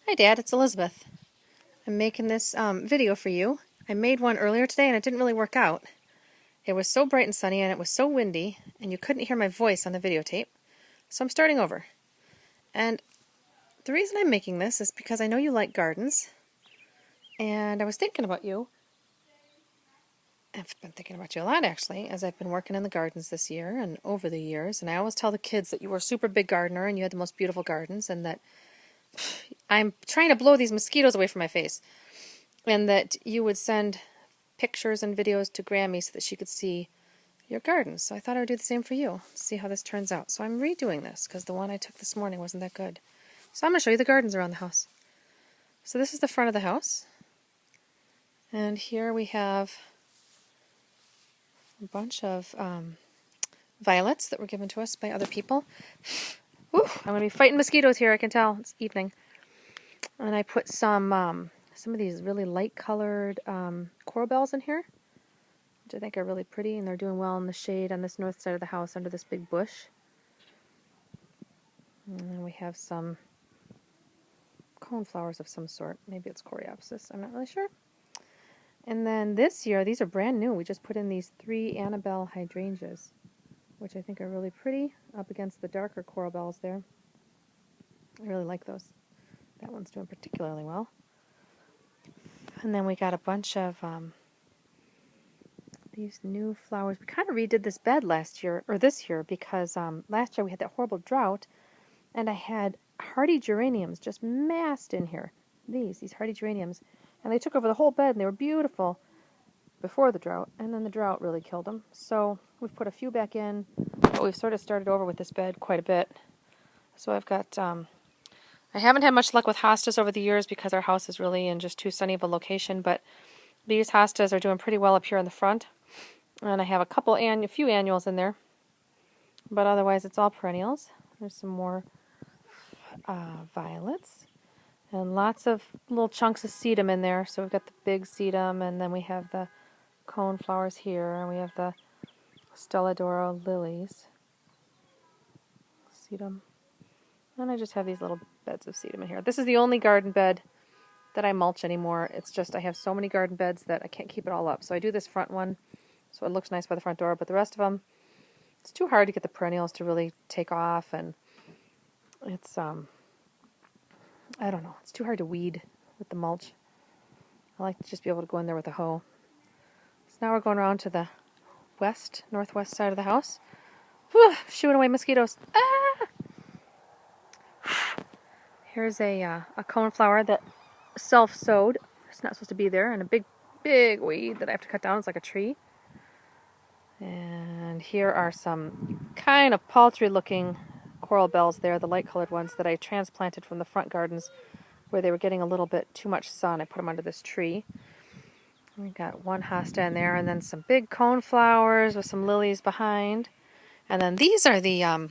Hi Dad, it's Elizabeth. I'm making this video for you. I made one earlier today and it didn't really work out. It was so bright and sunny and it was so windy and you couldn't hear my voice on the videotape. So I'm starting over. And the reason I'm making this is because I know you like gardens. And I was thinking about you. I've been thinking about you a lot actually as I've been working in the gardens this year and over the years. And I always tell the kids that you were a super big gardener and you had the most beautiful gardens and that I'm trying to blow these mosquitoes away from my face. And that you would send pictures and videos to Grammy so that she could see your gardens. So I thought I would do the same for you, see how this turns out. So I'm redoing this because the one I took this morning wasn't that good. So I'm going to show you the gardens around the house. So this is the front of the house. And here we have a bunch of violets that were given to us by other people. Whew, I'm going to be fighting mosquitoes here, I can tell. It's evening. And I put some of these really light-colored coral bells in here, which I think are really pretty, and they're doing well in the shade on this north side of the house under this big bush. And then we have some coneflowers of some sort. Maybe it's coreopsis. I'm not really sure. And then this year, these are brand new. We just put in these 3 Annabelle hydrangeas, which I think are really pretty up against the darker coral bells there. I really like those. That one's doing particularly well. And then we got a bunch of these new flowers. We kind of redid this bed last year, or this year, because last year we had that horrible drought, and I had hardy geraniums just massed in here. These hardy geraniums. And they took over the whole bed, and they were beautiful before the drought, and then the drought really killed them. So we've put a few back in, but we've sort of started over with this bed quite a bit. So I've got... I haven't had much luck with hostas over the years because our house is really in just too sunny of a location, but these hostas are doing pretty well up here in the front. And I have a few annuals in there, but otherwise it's all perennials. There's some more violets and lots of little chunks of sedum in there. So we've got the big sedum, and then we have the cone flowers here, and we have the Stella d'Oro lilies. Sedum. And I just have these little beds of sedum in here. This is the only garden bed that I mulch anymore. It's just I have so many garden beds that I can't keep it all up. So I do this front one so it looks nice by the front door, but the rest of them, it's too hard to get the perennials to really take off, and it's, I don't know, it's too hard to weed with the mulch. I like to just be able to go in there with a hoe. So now we're going around to the northwest side of the house. Whew, shooing away mosquitoes. Ah! Here's a coneflower that self-sowed. It's not supposed to be there, and a big weed that I have to cut down. It's like a tree. And here are some kind of paltry-looking coral bells there, the light-colored ones that I transplanted from the front gardens where they were getting a little bit too much sun. I put them under this tree. We got one hosta in there, and then some big coneflowers with some lilies behind. And then these are the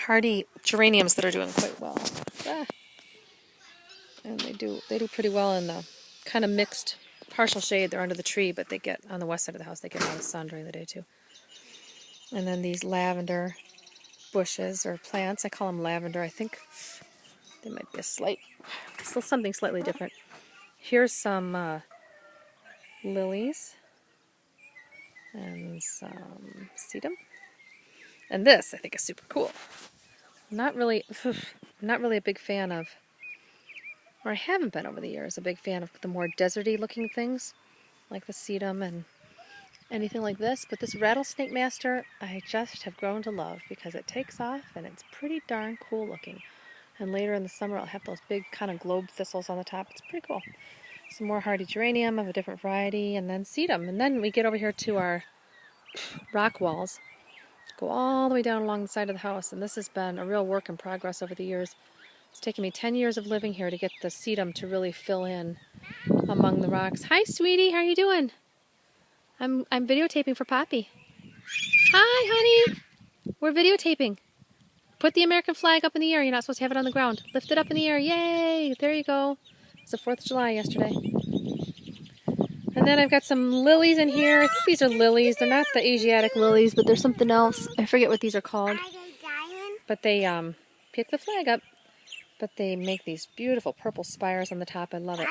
hardy geraniums that are doing quite well. And they do pretty well in the kind of mixed partial shade. They're under the tree, but they get on the west side of the house. They get a lot of sun during the day too. And then these lavender bushes or plants. I call them lavender. I think they might be something slightly different. Here's some lilies and some sedum. And this I think is super cool. I'm not really a big fan of, or I haven't been over the years, a big fan of the more deserty looking things, like the sedum and anything like this. But this rattlesnake master, I just have grown to love because it takes off and it's pretty darn cool looking. And later in the summer, I'll have those big kind of globe thistles on the top. It's pretty cool. Some more hardy geranium of a different variety, and then sedum. And then we get over here to our rock walls. Go all the way down along the side of the house, and this has been a real work in progress over the years. It's taken me 10 years of living here to get the sedum to really fill in among the rocks. Hi, sweetie. How are you doing? I'm videotaping for Poppy. Hi, honey. We're videotaping. Put the American flag up in the air. You're not supposed to have it on the ground. Lift it up in the air. Yay! There you go. It's the 4th of July yesterday. And then I've got some lilies in here. I think these are lilies. They're not the Asiatic lilies, but they're something else. I forget what these are called. But they pick the flag up. But they make these beautiful purple spires on the top. I love it.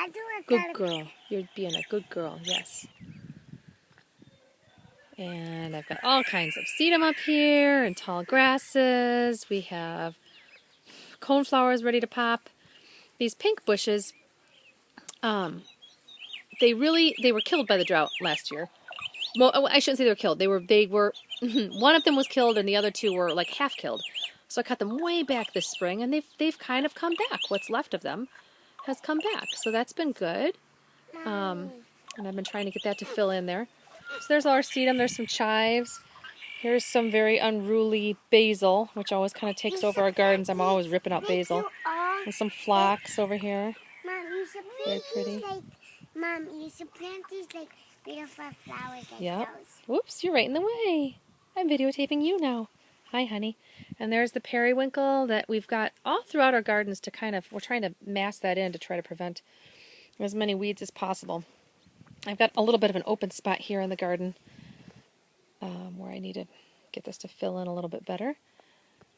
Good girl. You're being a good girl. Yes. And I've got all kinds of sedum up here and tall grasses. We have coneflowers ready to pop. These pink bushes, they were killed by the drought last year. Well, I shouldn't say they were killed. They were one of them was killed and the other two were like half killed. So I cut them way back this spring and they've kind of come back. What's left of them has come back. So that's been good. And I've been trying to get that to fill in there. So there's all our sedum. There's some chives. Here's some very unruly basil, which always kind of takes over our gardens. I'm always ripping out basil. And some phlox over here. Very pretty. Mom, you should plant these like beautiful flowers like yep. those. Whoops, you're right in the way. I'm videotaping you now. Hi, honey. And there's the periwinkle that we've got all throughout our gardens to we're trying to mass that in to try to prevent as many weeds as possible. I've got a little bit of an open spot here in the garden where I need to get this to fill in a little bit better.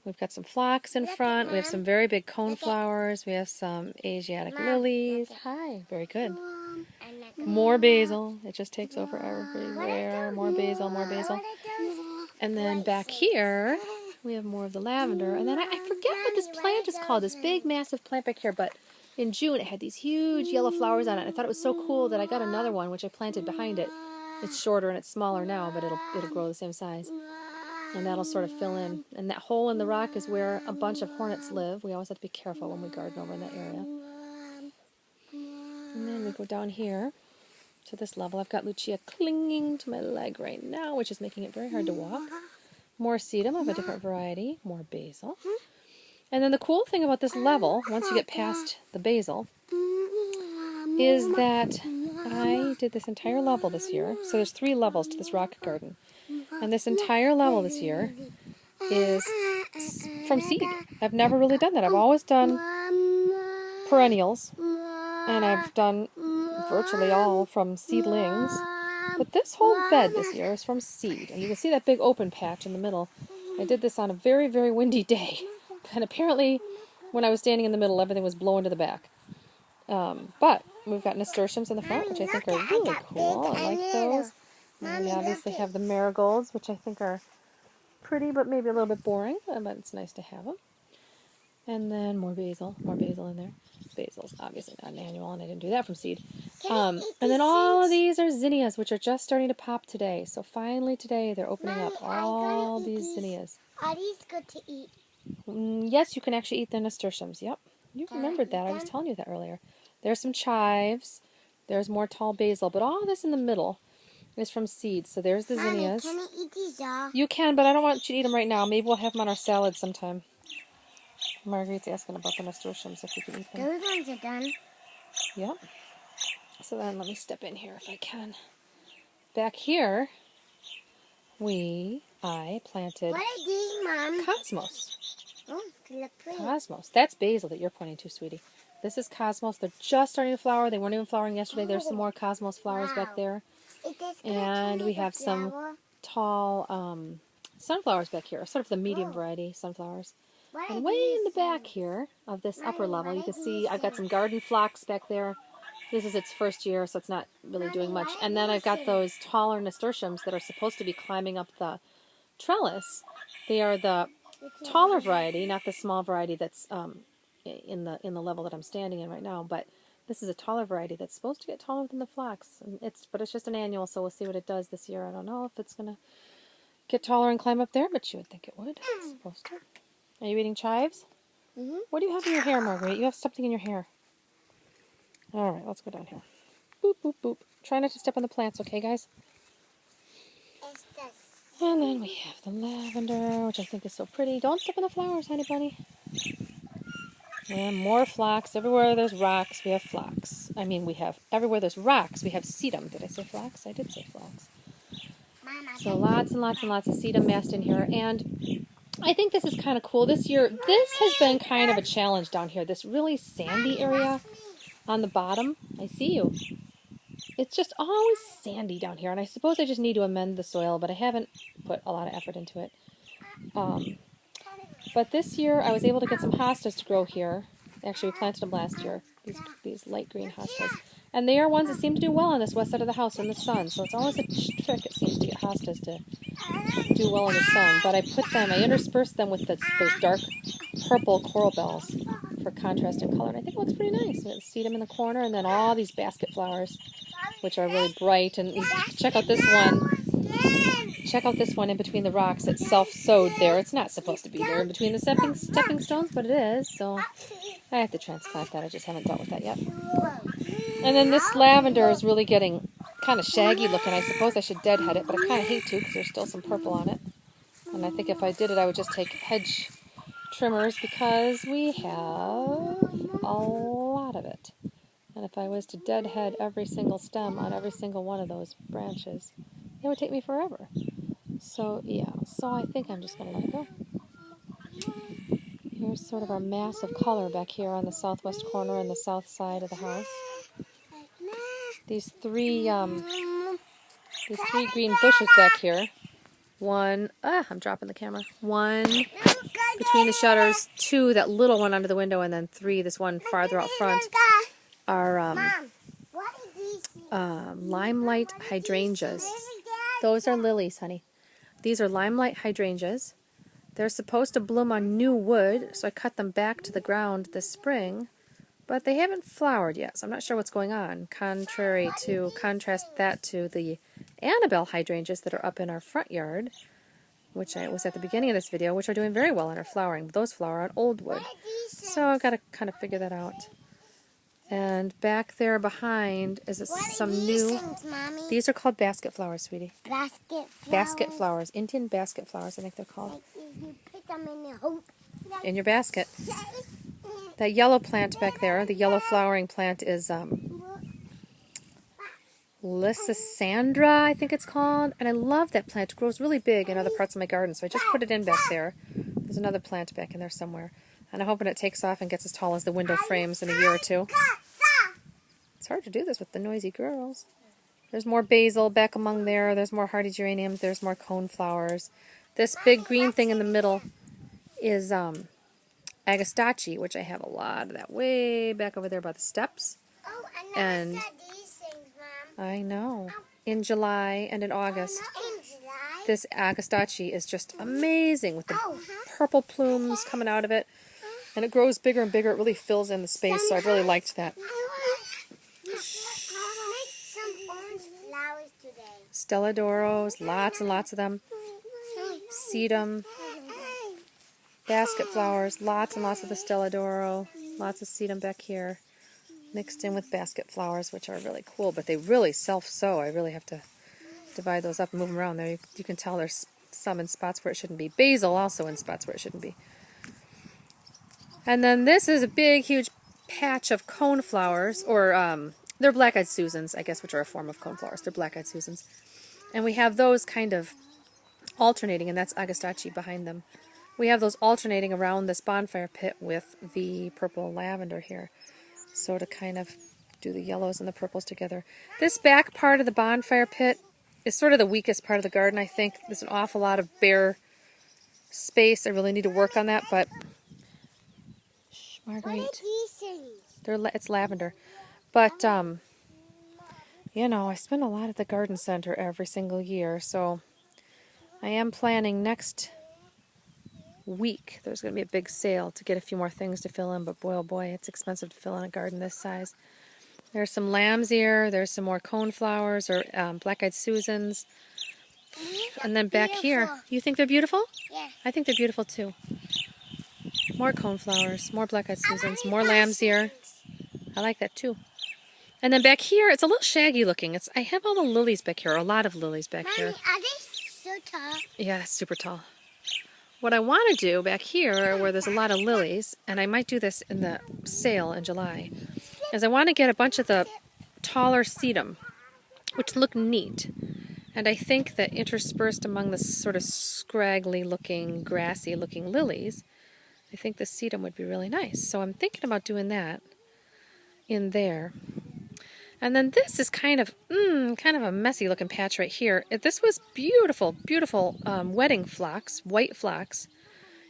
We've got some phlox in front. We have some very big coneflowers. We have some Asiatic lilies. Hi, very good. More basil. It just takes over everywhere. More basil, more basil. And then back here, we have more of the lavender. And then I forget what this plant is called, this big, massive plant back here. But in June, it had these huge yellow flowers on it. I thought it was so cool that I got another one, which I planted behind it. It's shorter and it's smaller now, but it'll grow the same size. And that'll sort of fill in. And that hole in the rock is where a bunch of hornets live. We always have to be careful when we garden over in that area. And then we go down here to this level. I've got Lucia clinging to my leg right now, which is making it very hard to walk. More sedum of a different variety. More basil. And then the cool thing about this level, once you get past the basil, is that I did this entire level this year. So there's 3 levels to this rock garden. And this entire level this year is from seed. I've never really done that. I've always done perennials. And I've done virtually all from seedlings. But this whole bed this year is from seed. And you can see that big open patch in the middle. I did this on a very, very windy day. And apparently, when I was standing in the middle, everything was blowing to the back. But we've got nasturtiums in the front, which I think are really cool. I like those. And we obviously have the marigolds, which I think are pretty, but maybe a little bit boring. But it's nice to have them. And then more basil in there. Basil's obviously not an annual, and I didn't do that from seed. And then all of these are zinnias, which are just starting to pop today. So finally today, they're opening up all these zinnias. Are these good to eat? Yes, you can actually eat the nasturtiums. Yep. You remembered that. I was telling you that earlier. There's some chives. There's more tall basil. But all this in the middle is from seeds. So there's the zinnias. Can I eat these all? You can, but I don't want you to eat them right now. Maybe we'll have them on our salad sometime. Marguerite's asking about the nasturtiums, if you can eat them. Those ones are done. Yep. So then let me step in here if I can. Back here, I planted What are these, Mom? cosmos. Oh, they look pretty. Cosmos. That's basil that you're pointing to, sweetie. This is cosmos. They're just starting to flower. They weren't even flowering yesterday. There's some more cosmos flowers back there. And we have some tall sunflowers back here, sort of the medium variety sunflowers. And way in the back here of this upper level, you can see I've got some garden phlox back there. This is its first year, so it's not really doing much. And then I've got those taller nasturtiums that are supposed to be climbing up the trellis. They are the taller variety, not the small variety that's in the level that I'm standing in right now. But this is a taller variety that's supposed to get taller than the phlox. But it's just an annual, so we'll see what it does this year. I don't know if it's going to get taller and climb up there, but you would think it would. It's supposed to. Are you eating chives? Mm-hmm. What do you have in your hair, Marguerite? You have something in your hair. All right, let's go down here. Boop, boop, boop. Try not to step on the plants, okay, guys? And then we have the lavender, which I think is so pretty. Don't step on the flowers, honey bunny. And more phlox. Everywhere there's rocks, we have phlox. Everywhere there's rocks, we have sedum. Did I say phlox? I did say phlox. So lots and lots and lots of sedum massed in here. And I think this is kind of cool. This year, this has been kind of a challenge down here. This really sandy area on the bottom. I see you. It's just always sandy down here. And I suppose I just need to amend the soil, but I haven't put a lot of effort into it. But this year, I was able to get some hostas to grow here. Actually, we planted them last year, these light green hostas. And they are ones that seem to do well on this west side of the house in the sun. So it's always a trick, it seems, to get hostas to do well in the sun. But I interspersed them with those dark purple coral bells for contrast and color. And I think it looks pretty nice. You see them in the corner, and then all these basket flowers, which are really bright. And check out this one. Check out this one in between the rocks. It's self-sowed there. It's not supposed to be there in between the stepping stones, but it is. So I have to transplant that. I just haven't dealt with that yet. And then this lavender is really getting kind of shaggy looking. I suppose I should deadhead it, but I kind of hate to because there's still some purple on it. And I think if I did it, I would just take hedge trimmers because we have a lot of it. And if I was to deadhead every single stem on every single one of those branches, it would take me forever. So yeah, so I think I'm just going to let it go. Here's sort of our mass of color back here on the southwest corner and the south side of the house. These three green bushes back here. One, I'm dropping the camera. One between the shutters, two, that little one under the window, and then three, this one farther out front, are limelight hydrangeas. Those are lilies, honey. These are limelight hydrangeas. They're supposed to bloom on new wood, so I cut them back to the ground this spring, but they haven't flowered yet, so I'm not sure what's going on. Contrast that to the Annabelle hydrangeas that are up in our front yard, which I was at the beginning of this video, which are doing very well and are flowering. Those flower on old wood. So I've got to kind of figure that out. And back there behind is some new... These are called basket flowers, sweetie. Basket flowers? Basket flowers. Indian basket flowers, I think they're called. Like you put them in your basket. That yellow plant back there, the yellow flowering plant is Lysandra, I think it's called. And I love that plant. It grows really big in other parts of my garden, so I just put it in back there. There's another plant back in there somewhere. And I'm hoping it takes off and gets as tall as the window frames in a year or two. It's hard to do this with the noisy girls. There's more basil back among there. There's more hardy geraniums. There's more coneflowers. This big green thing in the middle is agastache, which I have a lot of that way back over there by the steps. Oh, I never said these things, Mom. I know. In July and in August, In July? this agastache is just amazing with the purple plumes coming out of it. And it grows bigger and bigger. It really fills in the space, so I've really liked that. Make some orange flowers today. Stelladoros, lots and lots of them. Sedum, basket flowers, lots and lots of the Stelladoro, lots of sedum back here, mixed in with basket flowers, which are really cool, but they really self-sow. I really have to divide those up and move them around there. You can tell there's some in spots where it shouldn't be. Basil also in spots where it shouldn't be. And then this is a big, huge patch of coneflowers, or they're black-eyed Susans, I guess, which are a form of coneflowers. They're black-eyed Susans. And we have those kind of alternating, and that's agastache behind them. We have those alternating around this bonfire pit with the purple lavender here. So to kind of do the yellows and the purples together. This back part of the bonfire pit is sort of the weakest part of the garden, I think. There's an awful lot of bare space. I really need to work on that, but... Shh, Marguerite. What are these things? It's lavender. But, you know, I spend a lot at the garden center every single year, so I am planning next week. There's going to be a big sale to get a few more things to fill in, but boy, oh boy, it's expensive to fill in a garden this size. There's some lamb's ear, there's some more coneflowers, or black-eyed Susans. And then back here, you think they're beautiful? Yeah. I think they're beautiful too. More coneflowers, more black-eyed Susans, more lamb's ear. I like that too. And then back here, it's a little shaggy looking. I have all the lilies back here, a lot of lilies back here. Mommy, are they so tall? Yeah, super tall. What I want to do back here, where there's a lot of lilies, and I might do this in the sale in July, is I want to get a bunch of the taller sedum, which look neat. And I think that interspersed among the sort of scraggly looking, grassy looking lilies, I think the sedum would be really nice. So I'm thinking about doing that in there. And then this is kind of a messy looking patch right here. This was beautiful, beautiful wedding phlox, white phlox,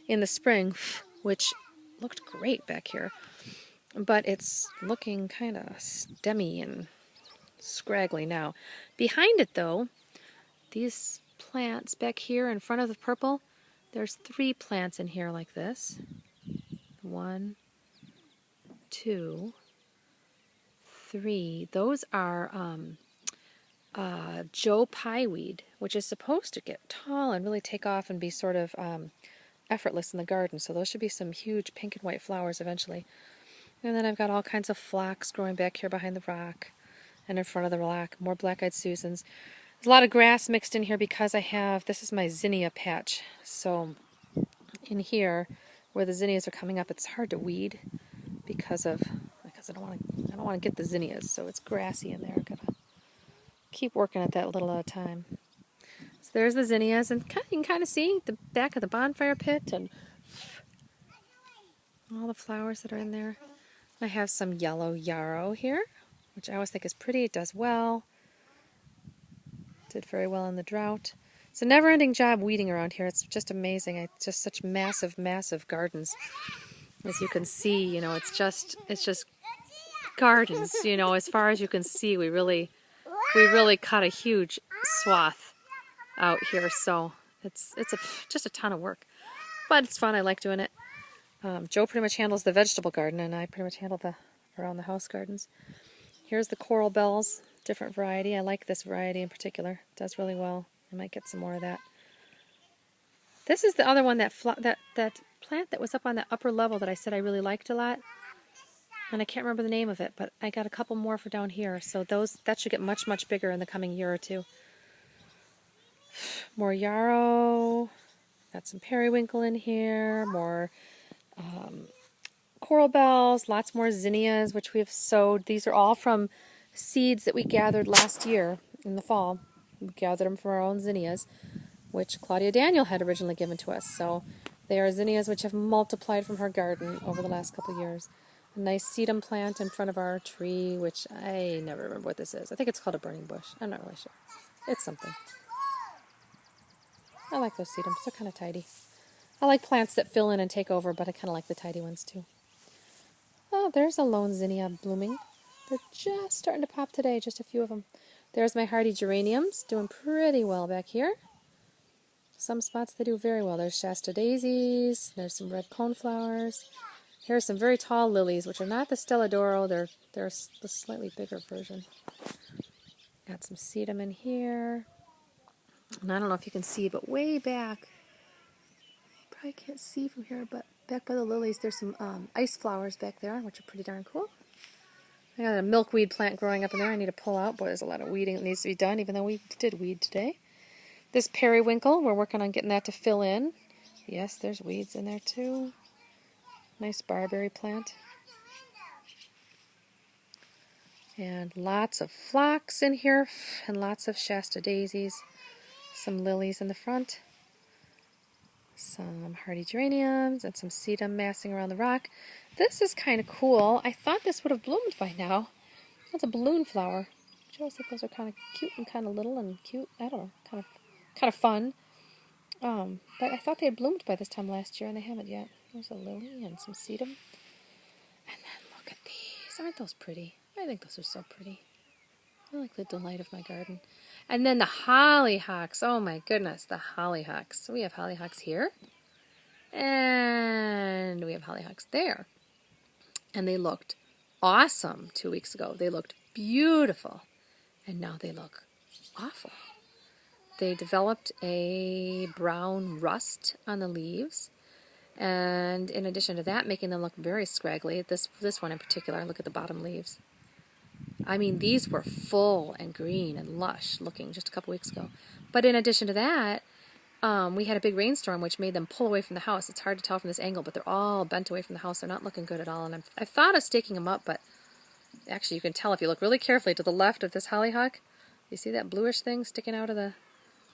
in the spring, which looked great back here. but it's looking kind of stemmy and scraggly now. Behind it, though, these plants back here in front of the purple, there's 3 plants in here like this. 1, 2, 3. Those are Joe Pieweed, which is supposed to get tall and really take off and be sort of effortless in the garden. So those should be some huge pink and white flowers eventually. And then I've got all kinds of phlox growing back here behind the rock and in front of the rock. More black-eyed Susans. There's a lot of grass mixed in here because this is my zinnia patch. So in here, where the zinnias are coming up, it's hard to weed because I don't want to get the zinnias, so it's grassy in there. I've got to keep working at that a little at a time. So there's the zinnias, and you can kind of see the back of the bonfire pit and all the flowers that are in there. I have some yellow yarrow here, which I always think is pretty. It does well. Did very well in the drought. It's a never-ending job weeding around here. It's just amazing. It's just such massive, massive gardens. As you can see, it's just gardens. As far as you can see, we really cut a huge swath out here. So it's just a ton of work, but it's fun. I like doing it. Joe pretty much handles the vegetable garden, and I pretty much handle the around the house gardens. Here's the coral bells, different variety. I like this variety in particular. It does really well. I might get some more of that. This is the other one, that plant that was up on that upper level that I said I really liked a lot. And I can't remember the name of it, but I got a couple more for down here. So that should get much, much bigger in the coming year or two. More yarrow. Got some periwinkle in here. More coral bells. Lots more zinnias, which we have sowed. These are all from seeds that we gathered last year in the fall. We gathered them from our own zinnias, which Claudia Daniel had originally given to us. So they are zinnias which have multiplied from her garden over the last couple of years. A nice sedum plant in front of our tree, which I never remember what this is. I think it's called a burning bush. I'm not really sure. It's something. I like those sedums. They're kind of tidy. I like plants that fill in and take over, but I kind of like the tidy ones too. Oh, there's a lone zinnia blooming. They're just starting to pop today, just a few of them. There's my hardy geraniums, doing pretty well back here. Some spots they do very well. There's Shasta daisies. There's some red coneflowers. Here are some very tall lilies, which are not the Stella d'Oro. They're the slightly bigger version. Got some sedum in here. And I don't know if you can see, but way back, you probably can't see from here, but back by the lilies, there's some ice flowers back there, which are pretty darn cool. I got a milkweed plant growing up in there I need to pull out. Boy, there's a lot of weeding that needs to be done, even though we did weed today. This periwinkle, we're working on getting that to fill in. Yes, there's weeds in there too. Nice barberry plant. And lots of phlox in here, and lots of Shasta daisies. Some lilies in the front. Some hardy geraniums, and some sedum massing around the rock. This is kind of cool. I thought this would have bloomed by now. That's a balloon flower. I always think those are kind of cute and kind of little and cute. I don't know, kind of fun. But I thought they had bloomed by this time last year, and they haven't yet. There's a lily and some sedum. And then look at these. Aren't those pretty? I think those are so pretty. I like the delight of my garden. And then the hollyhocks. Oh my goodness, the hollyhocks. So we have hollyhocks here. And we have hollyhocks there. And they looked awesome 2 weeks ago. They looked beautiful. And now they look awful. They developed a brown rust on the leaves. And in addition to that, making them look very scraggly. This one in particular, look at the bottom leaves. I mean, these were full and green and lush looking just a couple weeks ago. But in addition to that, we had a big rainstorm which made them pull away from the house. It's hard to tell from this angle, but they're all bent away from the house. They're not looking good at all. And I thought of staking them up, but actually you can tell if you look really carefully to the left of this hollyhock. You see that bluish thing sticking out of the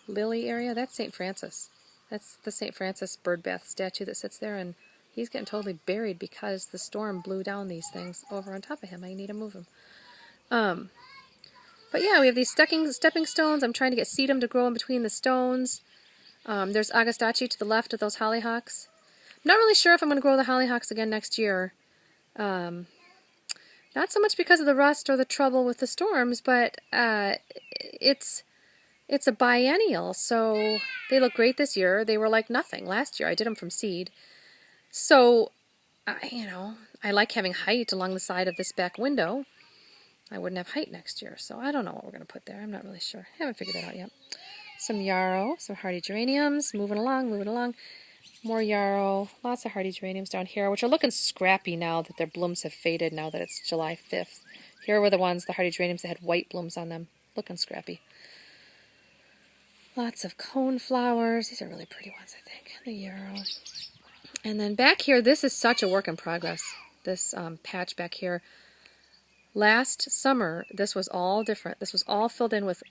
lily area? That's St. Francis. That's the St. Francis bird bath statue that sits there, and he's getting totally buried because the storm blew down these things over on top of him. I need to move him. But yeah, we have these stepping stones. I'm trying to get sedum to grow in between the stones. There's Agastache to the left of those hollyhocks. I'm not really sure if I'm going to grow the hollyhocks again next year. Not so much because of the rust or the trouble with the storms, but it's a biennial, so they look great this year. They were like nothing last year. I did them from seed. So, I like having height along the side of this back window. I wouldn't have height next year, so I don't know what we're going to put there. I'm not really sure. Haven't figured that out yet. Some yarrow, some hardy geraniums, moving along, moving along. More yarrow, lots of hardy geraniums down here, which are looking scrappy now that their blooms have faded now that it's July 5th. Here were the hardy geraniums that had white blooms on them. Looking scrappy. Lots of cone flowers. These are really pretty ones, I think. The yarrow. And then back here, this is such a work in progress. This patch back here. Last summer, this was all different. This was all filled in with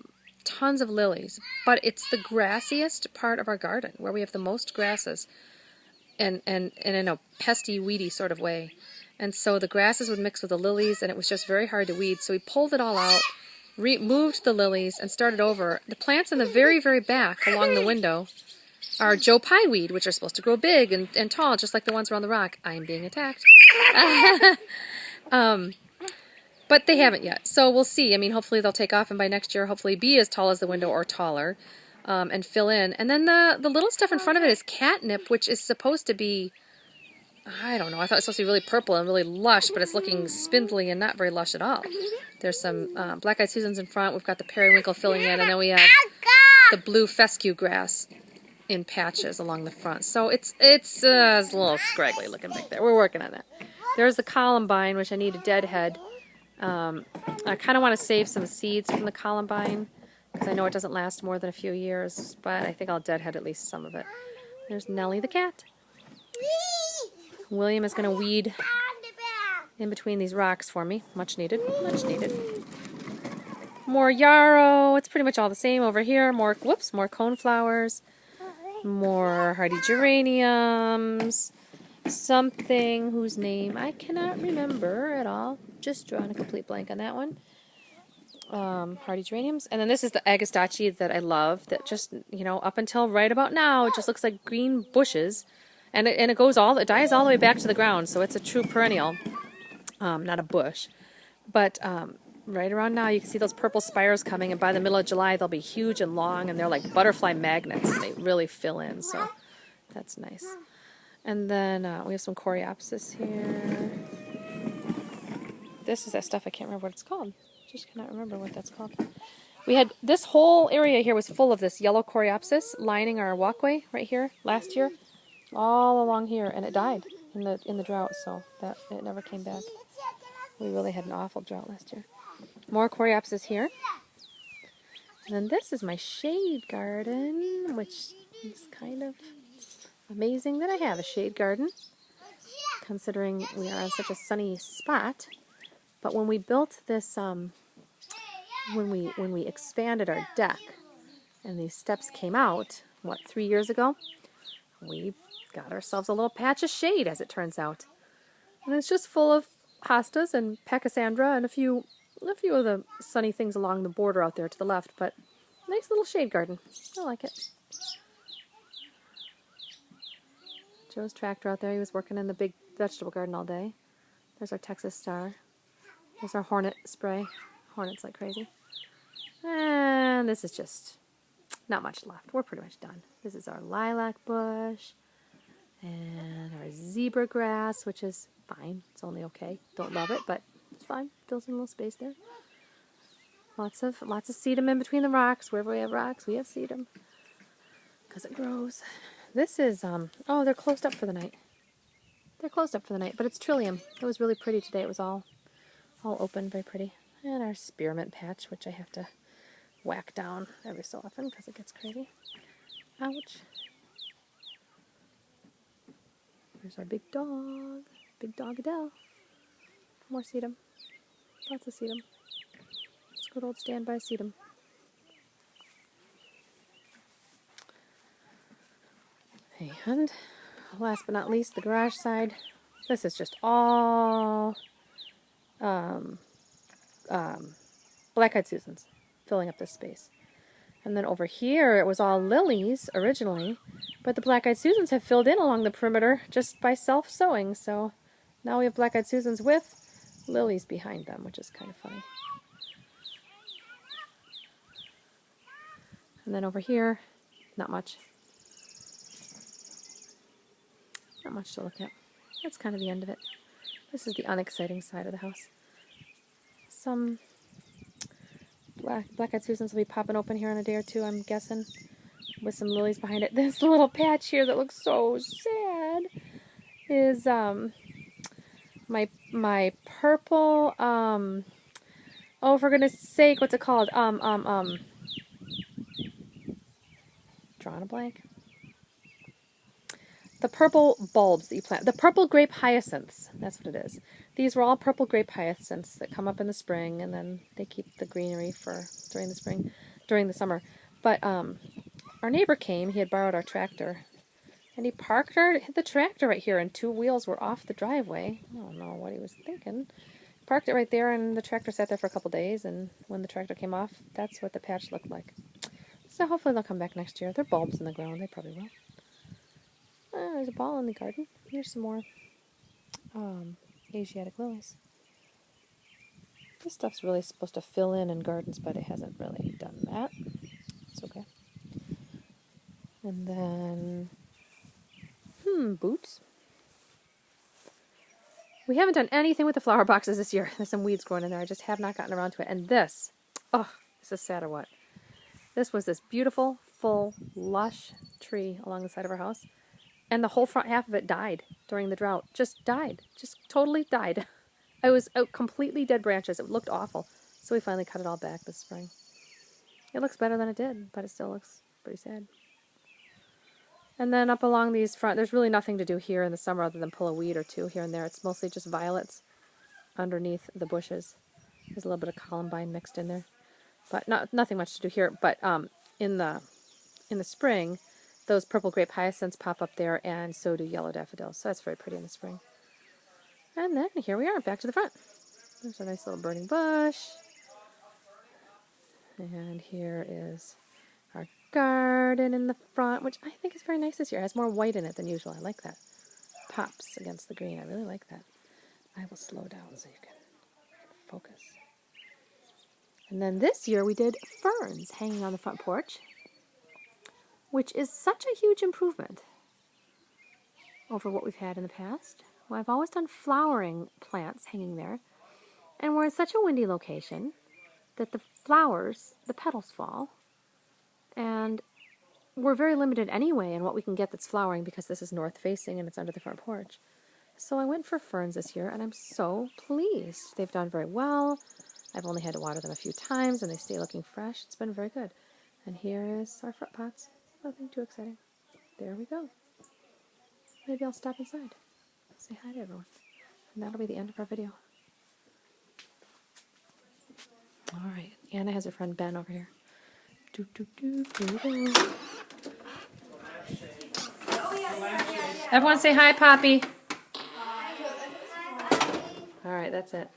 tons of lilies. But it's the grassiest part of our garden, where we have the most grasses. And in a pesty, weedy sort of way. And so the grasses would mix with the lilies, and it was just very hard to weed. So we pulled it all out, moved the lilies, and started over. The plants in the very, very back along the window are Joe Pye weed, which are supposed to grow big and tall, just like the ones around the rock. I'm being attacked. But they haven't yet, so we'll see. I mean, hopefully they'll take off, and by next year, hopefully be as tall as the window or taller, and fill in. And then the little stuff in front of it is catnip, which is supposed to be, I don't know, I thought it was supposed to be really purple and really lush, but it's looking spindly and not very lush at all. There's some black-eyed Susans in front. We've got the periwinkle filling in, and then we have the blue fescue grass in patches along the front. So it's a little scraggly looking back there. We're working on that. There's the columbine, which I need a deadhead. I kind of want to save some seeds from the columbine because I know it doesn't last more than a few years, but I think I'll deadhead at least some of it. There's Nellie the cat. William is going to weed in between these rocks for me. Much needed, much needed. More yarrow. It's pretty much all the same over here. More cone flowers. More hardy geraniums. Something whose name I cannot remember at all. Just drawing a complete blank on that one. Hardy geraniums. And then this is the agastache that I love. That just, up until right about now, it just looks like green bushes. And it dies all the way back to the ground. So it's a true perennial. Not a bush. But right around now, you can see those purple spires coming. And by the middle of July, they'll be huge and long. And they're like butterfly magnets. They really fill in. So that's nice. And then we have some coreopsis here. This is that stuff I can't remember what it's called. Just cannot remember what that's called. We had this whole area here was full of this yellow coreopsis lining our walkway right here last year, all along here, and it died in the drought. So that it never came back. We really had an awful drought last year. More coreopsis here. And then this is my shade garden, which is kind of amazing that I have a shade garden, considering we are on such a sunny spot. But when we built this, when we expanded our deck, and these steps came out, 3 years ago, we got ourselves a little patch of shade, as it turns out, and it's just full of hostas and pachysandra and a few of the sunny things along the border out there to the left. But nice little shade garden. I like it. Joe's tractor out there. He was working in the big vegetable garden all day. There's our Texas star. There's our hornet spray. Hornets like crazy. And this is just not much left. We're pretty much done. This is our lilac bush. And our zebra grass, which is fine. It's only okay. Don't love it, but it's fine. Fills in a little space there. Lots of sedum in between the rocks. Wherever we have rocks, we have sedum. Because it grows. This is, oh, they're closed up for the night. They're closed up for the night, but it's trillium. It was really pretty today. It was all open, very pretty. And our spearmint patch, which I have to whack down every so often because it gets crazy. Ouch. There's our big dog Adele. More sedum. Lots of sedum. It's good old standby sedum. And last but not least, the garage side. This is just all black-eyed Susans filling up this space. And then over here, it was all lilies originally, but the black-eyed Susans have filled in along the perimeter just by self-sowing. So now we have black-eyed Susans with lilies behind them, which is kind of funny. And then over here, not much. Not much to look at. That's kind of the end of it. This is the unexciting side of the house. Some black-eyed Susans will be popping open here in a day or two, I'm guessing, with some lilies behind it. This little patch here that looks so sad is my purple oh, for goodness sake, what's it called? Drawing a blank. The purple bulbs that you plant. The purple grape hyacinths. That's what it is. These were all purple grape hyacinths that come up in the spring, and then they keep the greenery for during the summer. But our neighbor came. He had borrowed our tractor, and he parked the tractor right here, and 2 wheels were off the driveway. I don't know what he was thinking. Parked it right there, and the tractor sat there for a couple days, and when the tractor came off, that's what the patch looked like. So hopefully they'll come back next year. They're bulbs in the ground. They probably will. There's a ball in the garden. Here's some more Asiatic lilies. This stuff's really supposed to fill in gardens, but it hasn't really done that. It's okay. And then, boots. We haven't done anything with the flower boxes this year. There's some weeds growing in there. I just have not gotten around to it. And this, oh, this is sad or what? This was this beautiful, full, lush tree along the side of our house. And the whole front half of it died during the drought. Just died. Just totally died. It was completely dead branches. It looked awful. So we finally cut it all back this spring. It looks better than it did, but it still looks pretty sad. And then up along these front, there's really nothing to do here in the summer other than pull a weed or 2 here and there. It's mostly just violets underneath the bushes. There's a little bit of columbine mixed in there. But nothing much to do here. But in the spring, those purple grape hyacinths pop up there, and so do yellow daffodils. So that's very pretty in the spring. And then here we are, back to the front. There's a nice little burning bush. And here is our garden in the front, which I think is very nice this year. It has more white in it than usual. I like that. Pops against the green. I really like that. I will slow down so you can focus. And then this year we did ferns hanging on the front porch, which is such a huge improvement over what we've had in the past. Well, I've always done flowering plants hanging there, and we're in such a windy location that the flowers, the petals fall, and we're very limited anyway in what we can get that's flowering because this is north facing and it's under the front porch. So I went for ferns this year, and I'm so pleased. They've done very well. I've only had to water them a few times, and they stay looking fresh. It's been very good. And here is our front pots. Nothing too exciting. There we go. Maybe I'll stop inside. Say hi to everyone. And that'll be the end of our video. All right. Anna has her friend Ben over here. Doo, doo, doo, doo, doo. Everyone say hi, Poppy. All right, that's it.